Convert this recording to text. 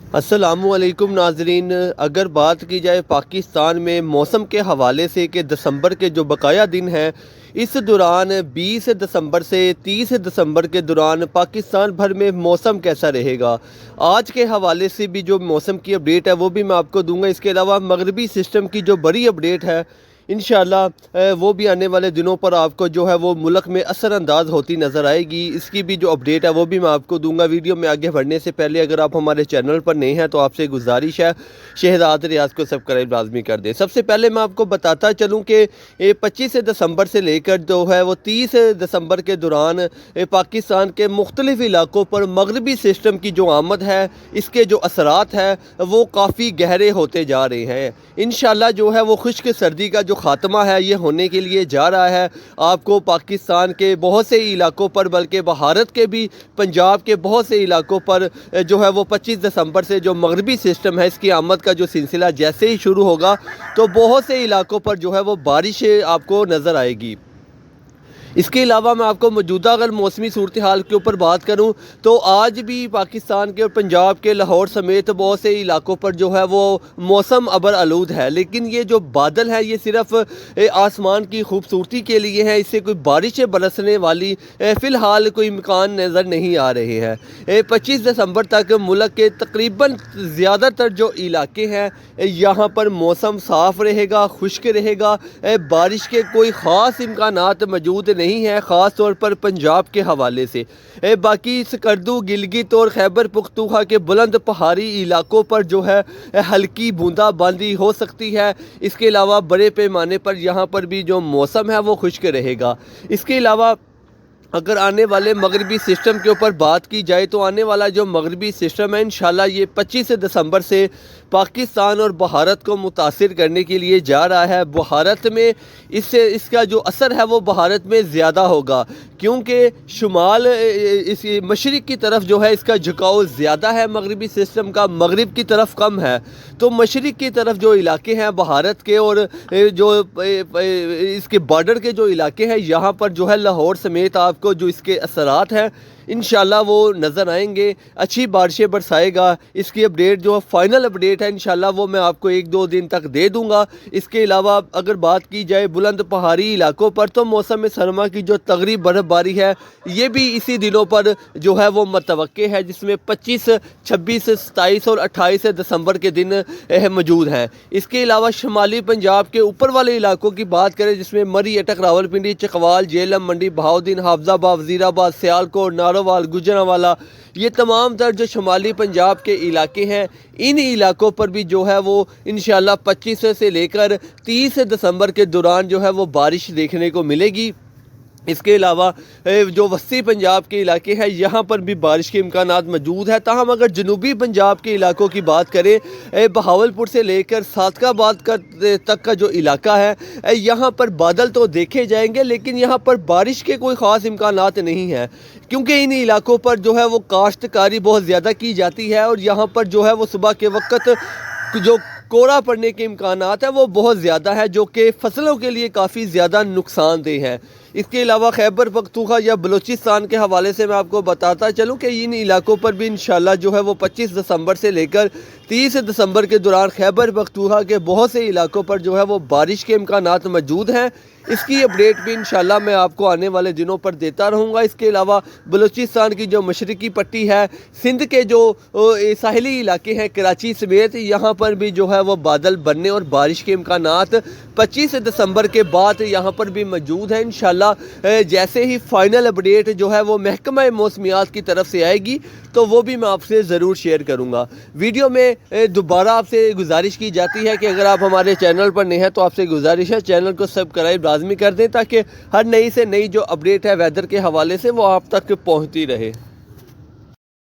अस्सलामुअलैकुम नाजरीन। अगर बात की जाए पाकिस्तान में मौसम के हवाले से कि दिसंबर के जो बकाया दिन हैं, इस दौरान 20 दिसंबर से 30 दिसंबर के दौरान पाकिस्तान भर में मौसम कैसा रहेगा, आज के हवाले से भी जो मौसम की अपडेट है वो भी मैं आपको दूंगा। इसके अलावा मगरबी सिस्टम की जो बड़ी अपडेट है इंशाल्लाह वो भी आने वाले दिनों पर आपको जो है वो मुल्क में असरअंदाज होती नज़र आएगी। इसकी भी जो अपडेट है वो भी मैं आपको दूंगा। वीडियो में आगे बढ़ने से पहले अगर आप हमारे चैनल पर नए हैं तो आपसे गुजारिश है शहजाद रियाज को सब्सक्राइब लाजमी कर दें। सबसे पहले मैं आपको बताता चलूँ कि 25 दिसंबर से लेकर जो है वो 30 दिसंबर के दौरान पाकिस्तान के मुख्तलिफ इलाकों पर मगरबी सिस्टम की जो आमद है, इसके जो असरात है वो काफ़ी गहरे होते जा रहे हैं। इंशाल्लाह जो है वो खुश्क सर्दी का जो ख़ात्मा है ये होने के लिए जा रहा है। आपको पाकिस्तान के बहुत से इलाकों पर, बल्कि भारत के भी पंजाब के बहुत से इलाकों पर जो है वो 25 दिसंबर से जो मगरबी सिस्टम है इसकी आमद का जो सिलसिला जैसे ही शुरू होगा तो बहुत से इलाकों पर जो है वो बारिश आपको नज़र आएगी। इसके अलावा मैं आपको मौजूदा अगर मौसमी सूरत हाल के ऊपर बात करूं तो आज भी पाकिस्तान के और पंजाब के लाहौर समेत बहुत से इलाकों पर जो है वो मौसम अबर आलूद है, लेकिन ये जो बादल है ये सिर्फ आसमान की खूबसूरती के लिए है। इससे कोई बारिशें बरसने वाली फ़िलहाल कोई इम्कान नज़र नहीं आ रहे हैं। 25 दिसंबर तक मुल्क के तकरीबन ज़्यादातर जो इलाके हैं यहाँ पर मौसम साफ़ रहेगा, खुश्क रहेगा, बारिश के कोई ख़ास इम्कानात मौजूद नहीं है, ख़ास तौर पर पंजाब के हवाले से। बाकी स्कर्दू, गिलगित और खैबर पख्तूनख्वा के बुलंद पहाड़ी इलाकों पर जो है हल्की बूंदाबांदी हो सकती है। इसके अलावा बड़े पैमाने पर यहाँ पर भी जो मौसम है वो खुश्क रहेगा। इसके अलावा अगर आने वाले मगरबी सिस्टम के ऊपर बात की जाए तो आने वाला जो मगरबी सिस्टम है इंशाल्लाह ये 25 दिसंबर से पाकिस्तान और भारत को मुतासिर करने के लिए जा रहा है। भारत में इसका जो असर है वो भारत में ज़्यादा होगा, क्योंकि शुमाल इस मशरिक़ की तरफ जो है इसका झुकाव ज़्यादा है मगरबी सिस्टम का, मगरिब की तरफ कम है। तो मशरिक़ की तरफ जो इलाके हैं भारत के और जो इसके बॉर्डर के जो इलाके हैं यहाँ पर जो है लाहौर समेत आपको जो इसके असरात हैं इंशाल्लाह वो नज़र आएंगे। अच्छी बारिशें बरसाएगा। इसकी अपडेट जो फाइनल अपडेट है इंशाल्लाह वो मैं आपको 1-2 दिन तक दे दूंगा। इसके अलावा अगर बात की जाए बुलंद पहाड़ी इलाकों पर तो मौसम सरमा की जो तगड़ी बर्फ़बारी है ये भी इसी दिनों पर जो है वो मतवक्के है, जिसमें 25, 26, 27 और 28 दिसंबर के दिन मौजूद हैं। इसके अलावा शुमाली पंजाब के ऊपर वाले इलाकों की बात करें जिसमें मरी, अटक, रावलपिंडी, चकवाल, जेलम, मंडी, बहाउद्दीन, हाफजाबाद, वज़ीराबाद, सियालकोट, नारोवाल, गुजरांवाला, ये तमाम तर जो शुमाली पंजाब के इलाके हैं इन इलाकों पर भी जो है वो इंशाल्लाह 25 से लेकर 30 दिसंबर के दौरान जो है वो बारिश देखने को मिलेगी। इसके अलावा जो वस्ती पंजाब के इलाके हैं यहाँ पर भी बारिश के इम्कानात मौजूद है। ताहम अगर जनूबी पंजाब के इलाकों की बात करें, बहावलपुर से लेकर सादकाबाद तक का जो इलाका है यहाँ पर बादल तो देखे जाएंगे, लेकिन यहाँ पर बारिश के कोई ख़ास इम्कानात नहीं है, क्योंकि इन इलाकों पर जो है वो काश्तकारी बहुत ज़्यादा की जाती है और यहाँ पर जो है वो सुबह के वक्त जो कोहरा पड़ने के इम्कानात है वो बहुत ज़्यादा है, जो कि फसलों के लिए काफ़ी ज़्यादा नुकसानदेह है। इसके अलावा खैबर पख्तूनख्वा या बलूचिस्तान के हवाले से मैं आपको बताता चलूँ कि इन इलाकों पर भी इंशाल्लाह जो है वो 25 दिसंबर से लेकर 30 दिसंबर के दौरान खैबर पख्तूनख्वा के बहुत से इलाकों पर जो है वो बारिश के इम्कानात मौजूद हैं। इसकी अपडेट भी इंशाल्लाह मैं आपको आने वाले दिनों पर देता रहूँगा। इसके अलावा बलूचिस्तान की जो मशरक़ी पट्टी है, सिंध के जो साहिली इलाके हैं, कराची समेत, यहाँ पर भी जो है वो बादल बनने और बारिश के इम्कानात 25 दिसंबर के बाद यहाँ पर भी मौजूद है। इंशाल्लाह जैसे ही फ़ाइनल अपडेट जो है वो महकमा मौसमियात की तरफ से आएगी तो वो भी मैं आपसे ज़रूर शेयर करूँगा। वीडियो में दोबारा आपसे गुजारिश की जाती है कि अगर आप हमारे चैनल पर नए हैं तो आपसे गुजारिश है चैनल को सब्सक्राइब लाजमी कर दें, ताकि हर नई से नई जो अपडेट है वेदर के हवाले से वो आप तक पहुँचती रहे।